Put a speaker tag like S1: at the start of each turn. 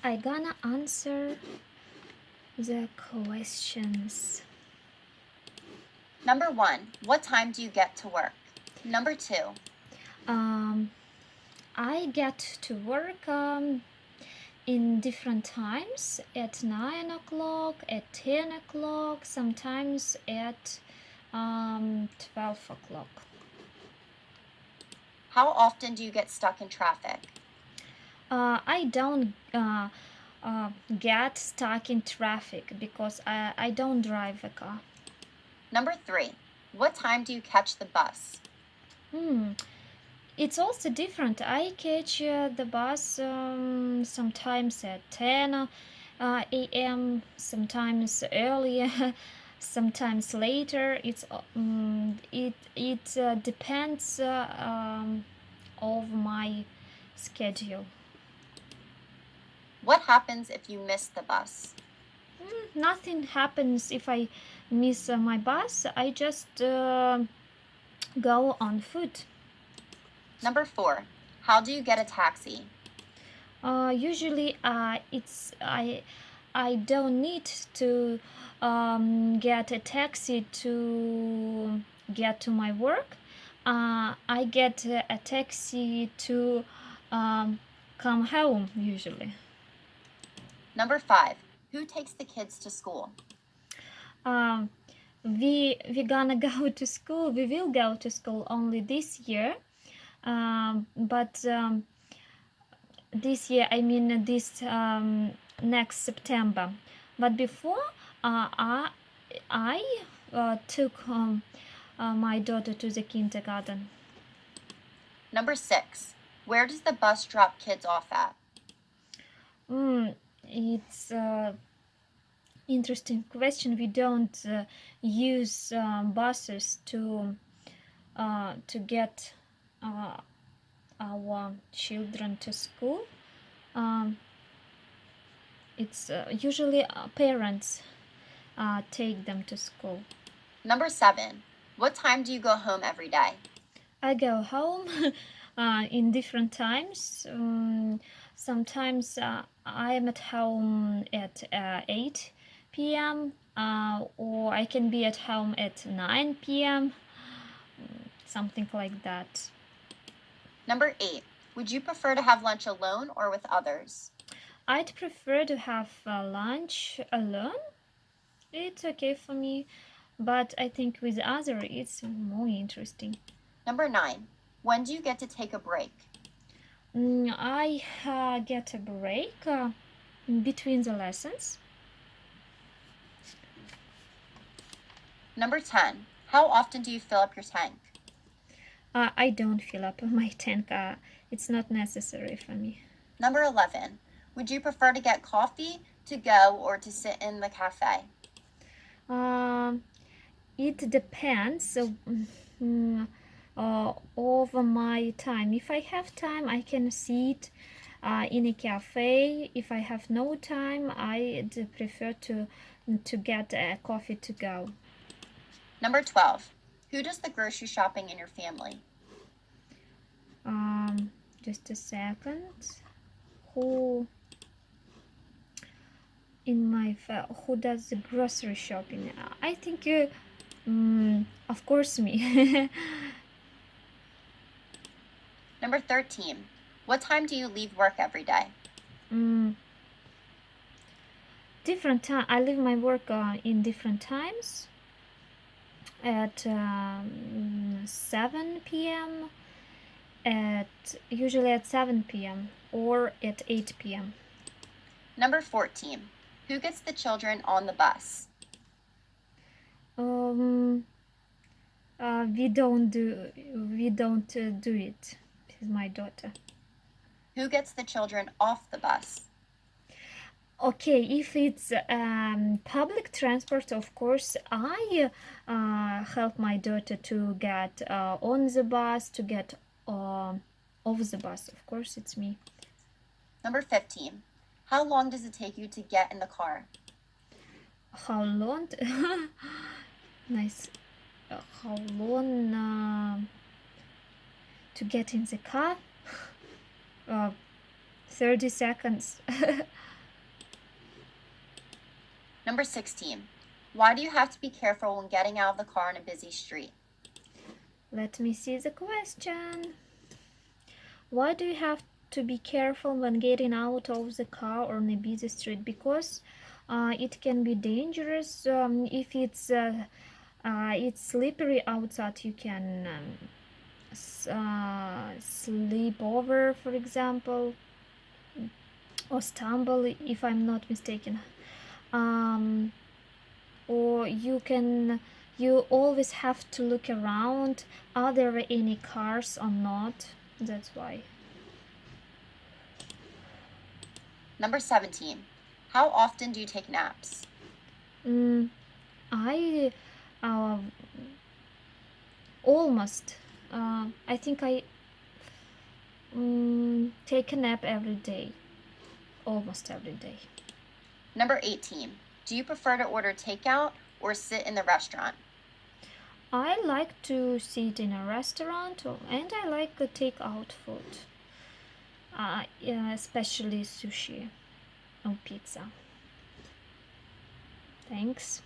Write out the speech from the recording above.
S1: I gonna answer the questions.
S2: Number 1, what time do you get to work? Number 2,
S1: Um, I get to work in different times at 9 o'clock, at 10 o'clock, sometimes at 12 o'clock.
S2: how often do you get stuck in traffic?
S1: I don't get stuck in traffic because I don't drive a car.
S2: Number 3, what time do you catch the bus?
S1: Hmm. It's also different. I catch the bus sometimes at 10 a.m., sometimes earlier, sometimes later. It depends of my schedule.
S2: What happens if you miss the bus?
S1: Nothing happens if I miss my bus. I just go on foot.
S2: Number 4, how do you get a taxi?
S1: Usually, I don't need to get a taxi to get to my work. I get a taxi to um, come home usually.
S2: Number 5, who takes the kids to school?
S1: Um, we gonna go to school. We will go to school only this year, but this year I mean this next September. But before I took my daughter to the kindergarten.
S2: Number 6, where does the bus drop kids off at?
S1: It's interesting question. We don't use buses to get our children to school. Um, it's usually parents take them to school.
S2: Number 7, what time do you go home every day?
S1: I go home in different times. Sometimes I am at home at 8 p.m. Or I can be at home at 9 p.m. Something like that.
S2: Number 8, would you prefer to have lunch alone or with others?
S1: I'd prefer to have lunch alone. It's okay for me, but I think with other it's more interesting.
S2: Number 9, when do you get to take a break?
S1: I get a break between the lessons.
S2: Number 10, how often do you fill up your tank?
S1: I don't fill up my tank. It's not necessary for me.
S2: Number 11, would you prefer to get coffee, to go, or to sit in the cafe?
S1: Um, it depends over my time. If I have time, I can sit in a cafe. If I have no time, I prefer to get a coffee to go.
S2: Number 12, who does the grocery shopping in your family?
S1: Just a second. Who in my who does the grocery shopping? I think of course me.
S2: Number 13, what time do you leave work every day?
S1: Different time. I leave my work in different times. At 7 p.m. At usually at 7 p.m. or at 8 p.m.
S2: Number 14, who gets the children on the bus?
S1: We don't do it with my daughter.
S2: Who gets the children off the bus?
S1: Okay, if it's public transport, of course, I help my daughter to get on the bus, to get off the bus. Of course, it's me.
S2: Number 15, how long does it take you to get in the car?
S1: How long? Nice. How long to get in the car? 30 seconds.
S2: Number 16. Why do you have to be careful when getting out of the car on a busy street?
S1: Let me see the question. Why do you have to be careful when getting out of the car on a busy street? Because it can be dangerous. If it's slippery outside, you can sleep over, for example, or stumble, if I'm not mistaken. Or you always have to look around, are there any cars or not? That's why.
S2: Number 17. How often do you take naps?
S1: I almost I think I take a nap every day, almost every day.
S2: Number 18. Do you prefer to order takeout or sit in the restaurant?
S1: I like to sit in a restaurant, and I like to take out food, yeah, especially sushi or pizza. Thanks.